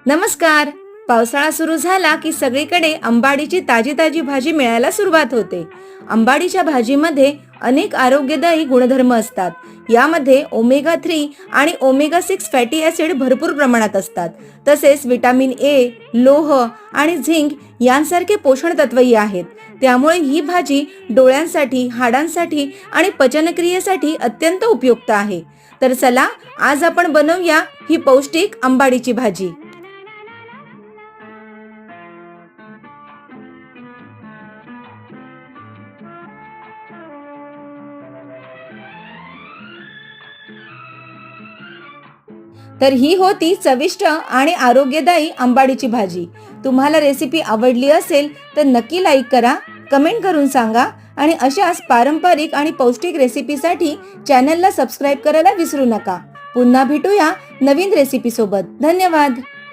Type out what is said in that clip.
नमस्कार. पावसाळा सुरू झाला की सगळीकडे अंबाडीची ताजी ताजी भाजी मिळायला सुरुवात होते. अंबाडीच्या भाजीमध्ये अनेक आरोग्यदायी गुणधर्म असतात. यामध्ये ओमेगा 3 आणि ओमेगा 6 फॅटी ॲसिड भरपूर प्रमाणात असतात. तसेच विटामिन ए, लोह आणि झिंक यांसारखे पोषण तत्वही आहेत. त्यामुळे ही भाजी डोळ्यांसाठी, हाडांसाठी आणि पचनक्रियेसाठी अत्यंत उपयुक्त आहे. तर चला, आज आपण बनवूया ही पौष्टिक अंबाडीची भाजी. तर ही होती चविष्ट आणि आरोग्यदायी अंबाडीची भाजी. तुम्हाला रेसिपी आवडली असेल तर नक्की लाईक करा, कमेंट करून सांगा आणि अशाच पारंपरिक आणि पौष्टिक रेसिपीसाठी चॅनलला सबस्क्राईब करायला विसरू नका. पुन्हा भेटूया नवीन रेसिपी सोबत. धन्यवाद.